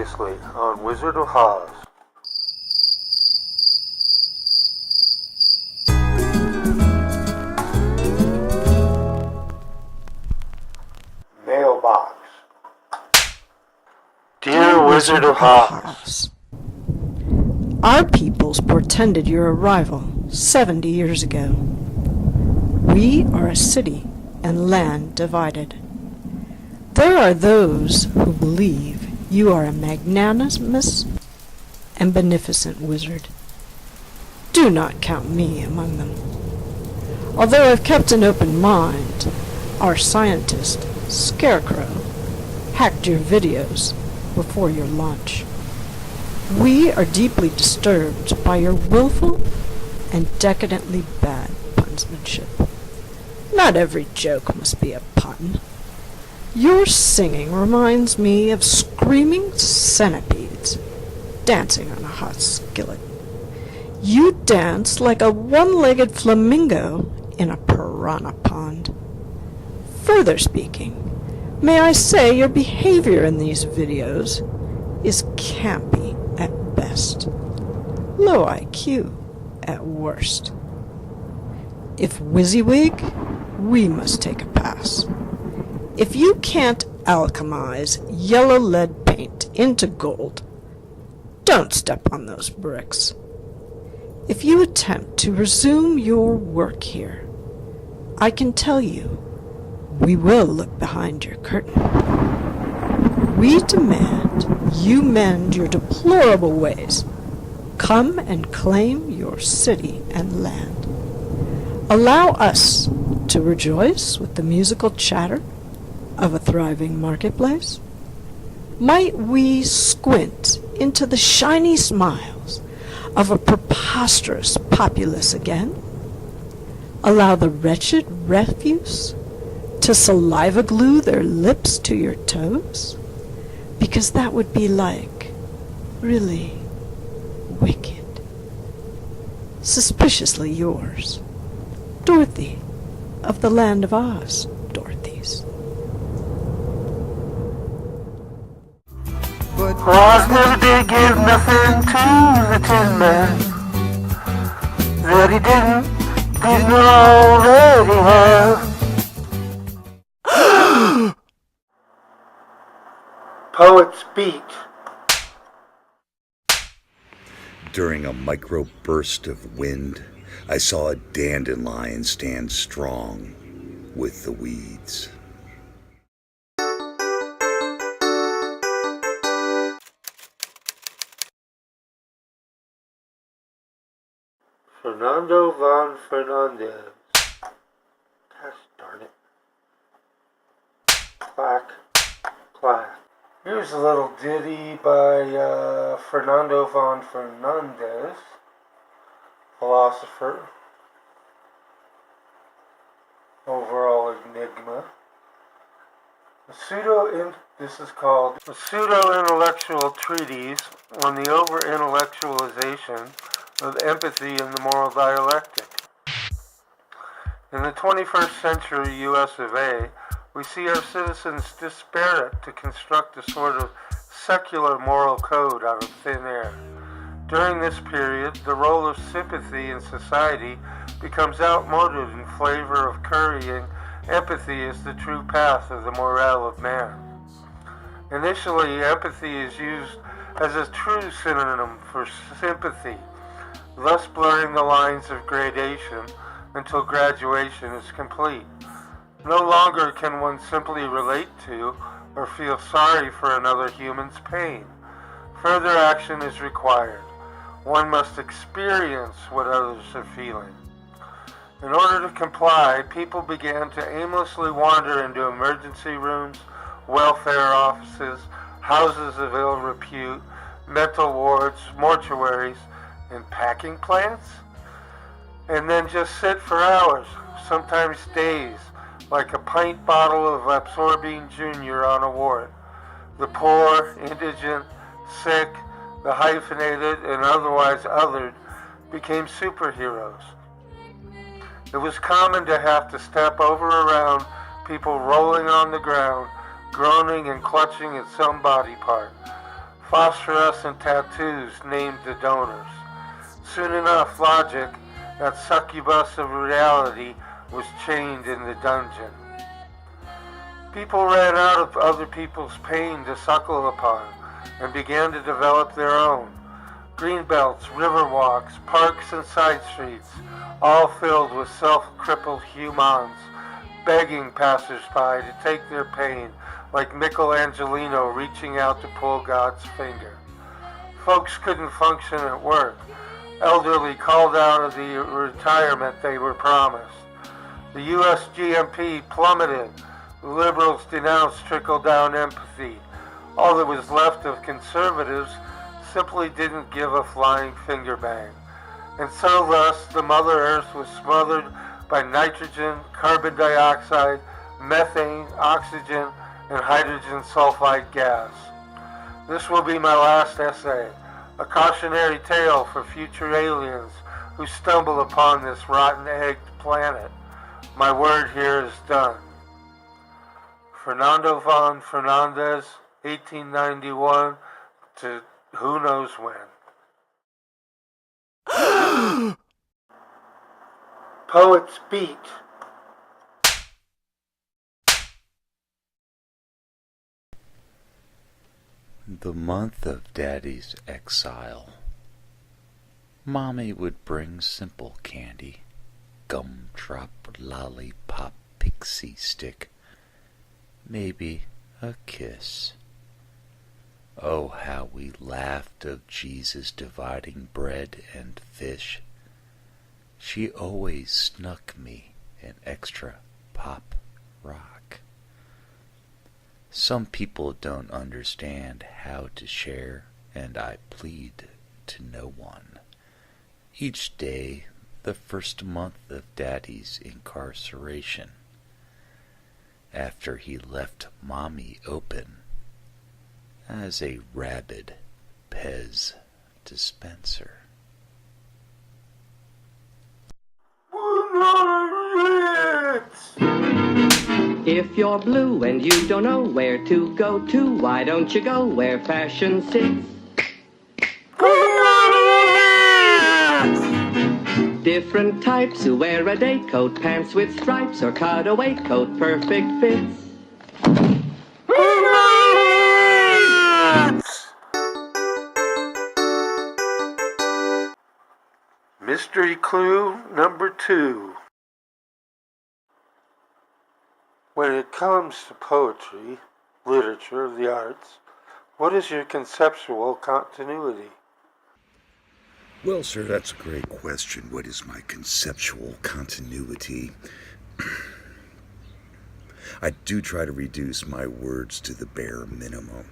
Previously on Wizard of Oz. Mailbox. Dear Wizard of Oz. Our peoples portended your arrival 70 years ago. We are a city and land divided. There are those who believe you are a magnanimous and beneficent wizard. Do not count me among them. Although I've kept an open mind, our scientist, Scarecrow, hacked your videos before your launch. We are deeply disturbed by your willful and decadently bad puntsmanship. Not every joke must be a pun. Your singing reminds me of screaming centipedes dancing on a hot skillet. You dance like a one-legged flamingo in a piranha pond. Further speaking, may I say your behavior in these videos is campy at best, low IQ at worst. If WYSIWYG, we must take a pass. If you can't alchemize yellow lead paint into gold, don't step on those bricks. If you attempt to resume your work here, I can tell you, we will look behind your curtain. We demand you mend your deplorable ways. Come and claim your city and land. Allow us to rejoice with the musical chatter of a thriving marketplace. Might we squint into the shiny smiles of a preposterous populace again? Allow the wretched refuse to saliva glue their lips to your toes? Because that would be like, really wicked. Suspiciously yours, Dorothy of the Land of Oz, Dorothy's. Oz never did give nothing to the Tin Man that he didn't already have. Poet's Beat. During a microburst of wind, I saw a dandelion stand strong with the weeds. Fernando von Fernandez. Gosh darn it. Clack, clack. Here's a little ditty by Fernando von Fernandez, philosopher, overall enigma. This is called a pseudo-intellectual treatise on the over-intellectualization of empathy in the moral dialectic. In the 21st century US of A, we see our citizens disparate to construct a sort of secular moral code out of thin air. During this period, the role of sympathy in society becomes outmoded in favor of currying empathy as the true path of the morale of man. Initially, empathy is used as a true synonym for sympathy, thus blurring the lines of gradation until graduation is complete. No longer can one simply relate to or feel sorry for another human's pain. Further action is required. One must experience what others are feeling. In order to comply, people began to aimlessly wander into emergency rooms, welfare offices, houses of ill repute, mental wards, mortuaries, and packing plants, and then just sit for hours, sometimes days, like a pint bottle of Absorbine Junior on a wart. The poor, indigent, sick, the hyphenated, and otherwise othered became superheroes. It was common to have to step over around people rolling on the ground, groaning and clutching at some body part. Phosphorescent tattoos named the donors. Soon enough, logic, that succubus of reality, was chained in the dungeon. People ran out of other people's pain to suckle upon and began to develop their own. Greenbelts, river walks, parks and side streets, all filled with self-crippled humans, begging passers-by to take their pain like Michelangelo reaching out to pull God's finger. Folks couldn't function at work. Elderly called out of the retirement they were promised. The U.S. GMP plummeted. The liberals denounced trickle-down empathy. All that was left of conservatives simply didn't give a flying finger bang. And so thus the Mother Earth was smothered by nitrogen, carbon dioxide, methane, oxygen, and hydrogen sulfide gas. This will be my last essay, a cautionary tale for future aliens who stumble upon this rotten-egged planet. My word here is done. Fernando von Fernandez, 1891 to who knows when. Poets beat. The month of Daddy's exile. Mommy would bring simple candy, gumdrop, lollipop, pixie stick, maybe a kiss. Oh, how we laughed of Jesus dividing bread and fish. She always snuck me an extra pop rock. Some people don't understand how to share, and I plead to no one. Each day, the first month of Daddy's incarceration, after he left Mommy open as a rabid Pez dispenser. If you're blue and you don't know where to go to, why don't you go where fashion sits? Different types who wear a day coat, pants with stripes, or cutaway coat, perfect fits. Mystery clue number 2. When it comes to poetry, literature, the arts, what is your conceptual continuity? Well, sir, that's a great question. What is my conceptual continuity? I do try to reduce my words to the bare minimum.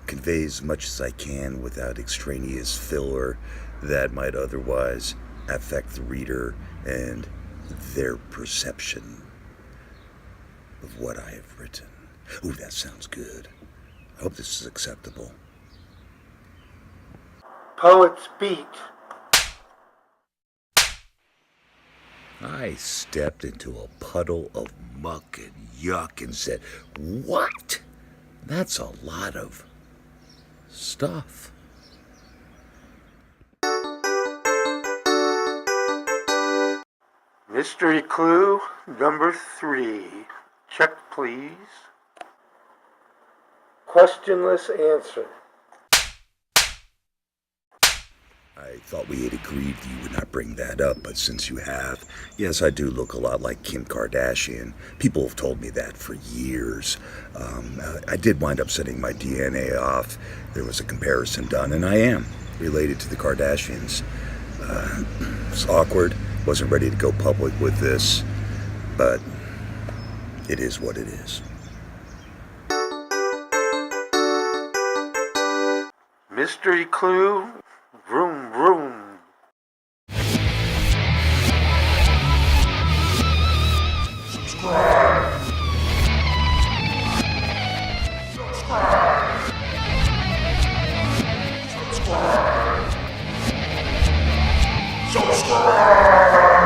Convey as much as I can without extraneous filler that might otherwise affect the reader and their perception of what I have written. Ooh, that sounds good. I hope this is acceptable. Poets beat. I stepped into a puddle of muck and yuck and said, "What? That's a lot of stuff." Mystery clue number 3. Check, please. Questionless answer. I thought we had agreed you would not bring that up, but since you have, yes, I do look a lot like Kim Kardashian. People have told me that for years. I did wind up sending my DNA off. There was a comparison done, and I am related to the Kardashians. It's awkward. Wasn't ready to go public with this, but it is what it is. Mystery clue, vroom vroom. Subscribe. Subscribe. Subscribe. Subscribe.